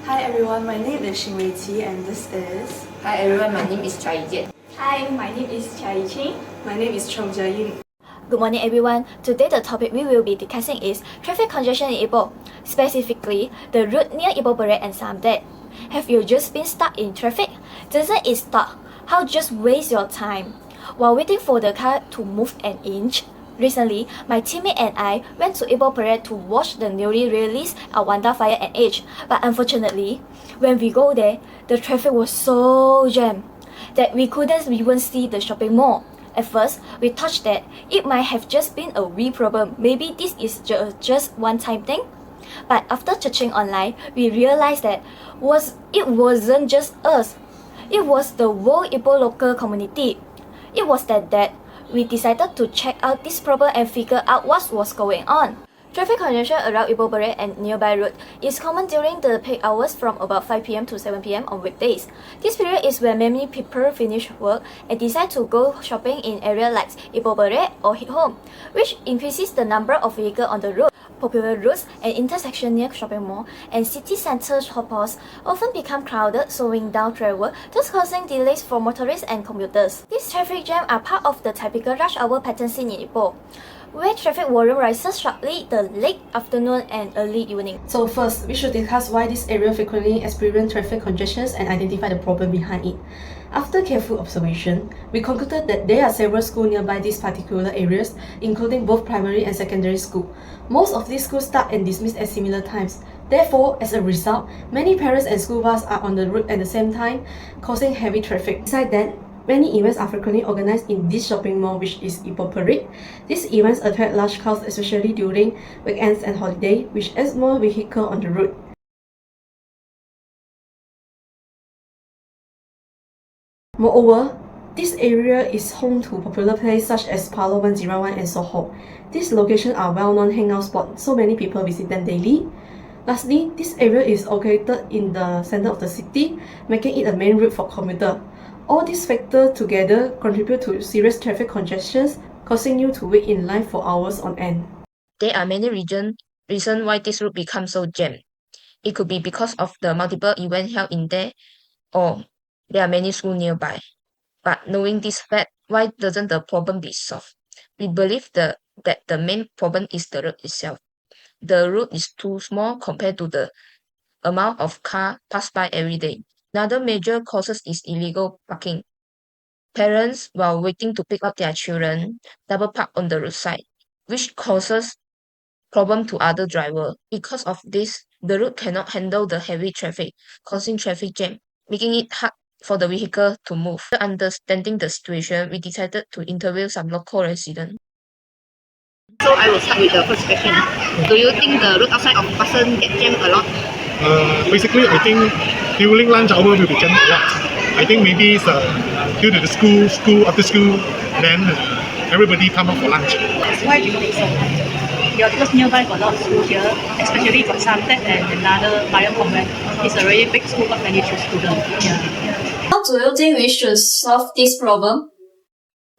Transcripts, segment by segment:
Hi everyone, my name is Xinwei and this is... Hi everyone, my name is Chai Jian. Hi, my name is Chai Qing. My name is Chong Jia-yin. Good morning everyone. Today the topic we will be discussing is traffic congestion in Ipoh, specifically the route near Ipoh Parade and Samdet. Have you just been stuck in traffic? Doesn't it stop? How just waste your time? While waiting for the car to move an inch? Recently, my teammate and I went to Ipoh Parade to watch the newly released Awanda Fire and Age, but unfortunately, when we go there, the traffic was so jammed that we couldn't even see the shopping mall. At first, we thought that it might have just been a wee problem, maybe this is just one-time thing. But after searching online, we realized that it wasn't just us, it was the whole Ipoh local community. It was that we decided to check out this problem and figure out what was going on. Traffic congestion around Ipoh Parade and nearby route is common during the peak hours from about 5 p.m. to 7 p.m. on weekdays. This period is when many people finish work and decide to go shopping in areas like Ipoh Parade or hit home, which increases the number of vehicles on the road. Popular routes and intersections near shopping mall and city center shoppers often become crowded, slowing down travel, thus causing delays for motorists and commuters. These traffic jams are part of the typical rush hour pattern seen in Ipoh, where traffic volume rises sharply the late afternoon and early evening. So first, we should discuss why this area frequently experiences traffic congestion and identify the problem behind it. After careful observation, we concluded that there are several schools nearby these particular areas, including both primary and secondary school. Most of these schools start and dismiss at similar times. Therefore, as a result, many parents and school buses are on the route at the same time, causing heavy traffic. Besides that, many events are frequently organized in this shopping mall, which is Ipoh Parade. These events attract large crowds, especially during weekends and holidays, which adds more vehicles on the route. Moreover, this area is home to popular places such as Palo 101 and Soho. These locations are well-known hangout spots, so many people visit them daily. Lastly, this area is located in the center of the city, making it a main route for commuters. All these factors together contribute to serious traffic congestions, causing you to wait in line for hours on end. There are many reasons why this route becomes so jammed. It could be because of the multiple events held in there, or there are many schools nearby. But knowing this fact, why doesn't the problem be solved? We believe that the main problem is the road itself. The road is too small compared to the amount of cars pass by every day. Another major cause is illegal parking. Parents, while waiting to pick up their children, double park on the roadside, which causes problem to other drivers. Because of this, the road cannot handle the heavy traffic, causing traffic jam, making it hard for the vehicle to move. After understanding the situation, we decided to interview some local residents. So I will start with the first question. Do you think the road outside of Passan get jammed a lot? Basically, I think during lunch hour will be jammed a lot. I think maybe it's due to the school after school, then everybody come up for lunch. Why do you think so? Yeah, because nearby got a lot of school here, especially got Samtet and another Mariam Convent. It's a really big school of many students. Yeah. How do you think we should solve this problem?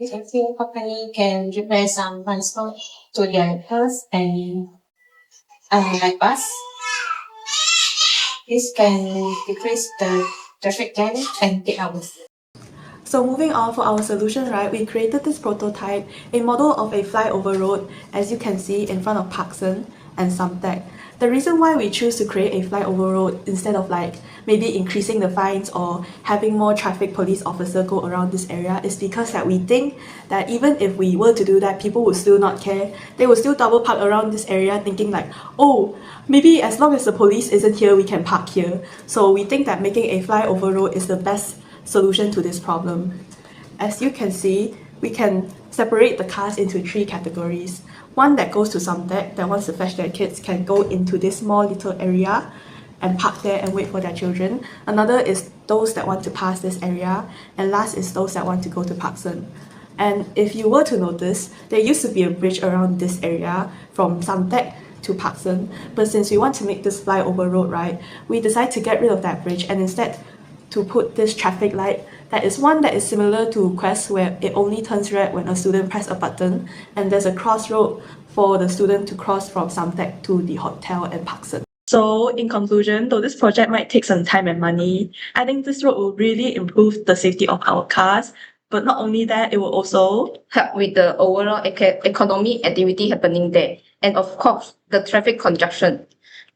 I think company can prepare some transport to their house and like bus. This can decrease the traffic jam and take hours. So moving on for our solution, right, we created this prototype, a model of a flyover road, as you can see in front of Parkson and Samtek. The reason why we choose to create a flyover road instead of maybe increasing the fines or having more traffic police officers go around this area is because that we think that even if we were to do that, people would still not care. They would still double park around this area thinking oh, maybe as long as the police isn't here, we can park here. So we think that making a flyover road is the best solution to this problem. As you can see, we can separate the cars into 3 categories. One that goes to Samtek, that wants to fetch their kids, can go into this small little area and park there and wait for their children. Another is those that want to pass this area, and last is those that want to go to Parkson. And if you were to notice, there used to be a bridge around this area from Samtek to Parkson, but since we want to make this flyover road, right, we decided to get rid of that bridge and instead to put this traffic light that is one that is similar to Quest, where it only turns red when a student presses a button, and there's a crossroad for the student to cross from Samtek to the hotel in Parkson. So, in conclusion, though this project might take some time and money, I think this road will really improve the safety of our cars. But not only that, it will also help with the overall economic activity happening there, and of course, the traffic congestion.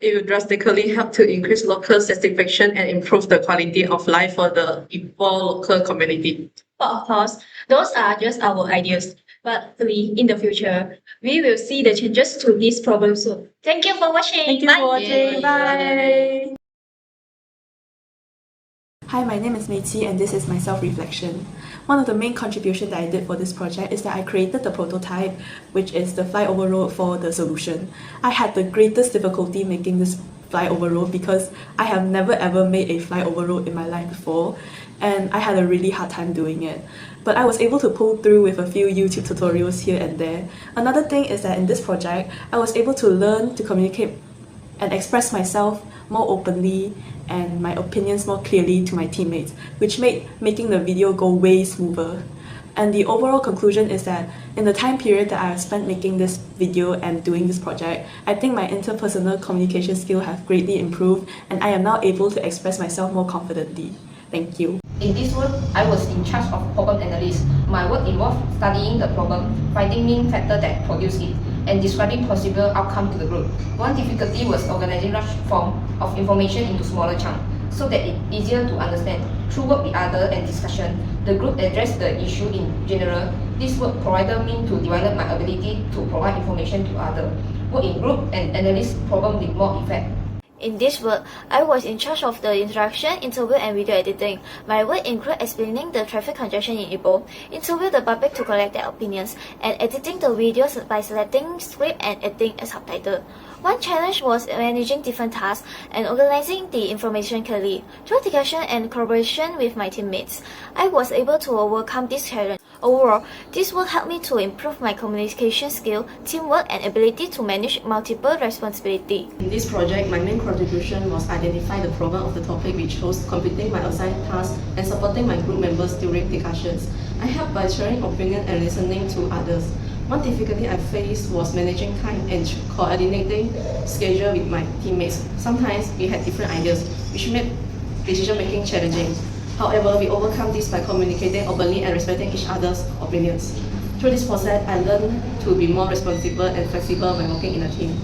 it will drastically help to increase local satisfaction and improve the quality of life for the Ipoh local community. But of course, those are just our ideas. But hopefully, in the future, we will see the changes to this problem soon. Thank you for watching. Thank you Bye. for watching. Bye. Hi, my name is Mei Qi and this is my self-reflection. One of the main contributions that I did for this project is that I created the prototype, which is the flyover road for the solution. I had the greatest difficulty making this flyover road because I have never ever made a flyover road in my life before, and I had a really hard time doing it. But I was able to pull through with a few YouTube tutorials here and there. Another thing is that in this project, I was able to learn to communicate and express myself more openly and my opinions more clearly to my teammates, which made making the video go way smoother. And the overall conclusion is that in the time period that I have spent making this video and doing this project, I think my interpersonal communication skill have greatly improved and I am now able to express myself more confidently. Thank you. In this work, I was in charge of problem analysis. My work involved studying the problem, finding main factor that produced it, and describing possible outcome to the group. One difficulty was organizing large form of information into smaller chunks, so that it's easier to understand. Through work with others and discussion, the group addressed the issue in general. This work provided me to develop my ability to provide information to others, work in group and analyze problem with more effect. In this work, I was in charge of the introduction, interview and video editing. My work included explaining the traffic congestion in Ipoh, interview the public to collect their opinions, and editing the videos by selecting script and adding a subtitle. One challenge was managing different tasks and organizing the information clearly. Through discussion and collaboration with my teammates, I was able to overcome this challenge. Overall, this work helped me to improve my communication skill, teamwork, and ability to manage multiple responsibilities. In this project, my main contribution was identify the problem of the topic we chose, completing my assigned tasks, and supporting my group members during discussions. I helped by sharing opinions and listening to others. One difficulty I faced was managing time and coordinating schedule with my teammates. Sometimes we had different ideas, which made decision-making challenging. However, we overcome this by communicating openly and respecting each other's opinions. Through this process, I learned to be more responsible and flexible when working in a team.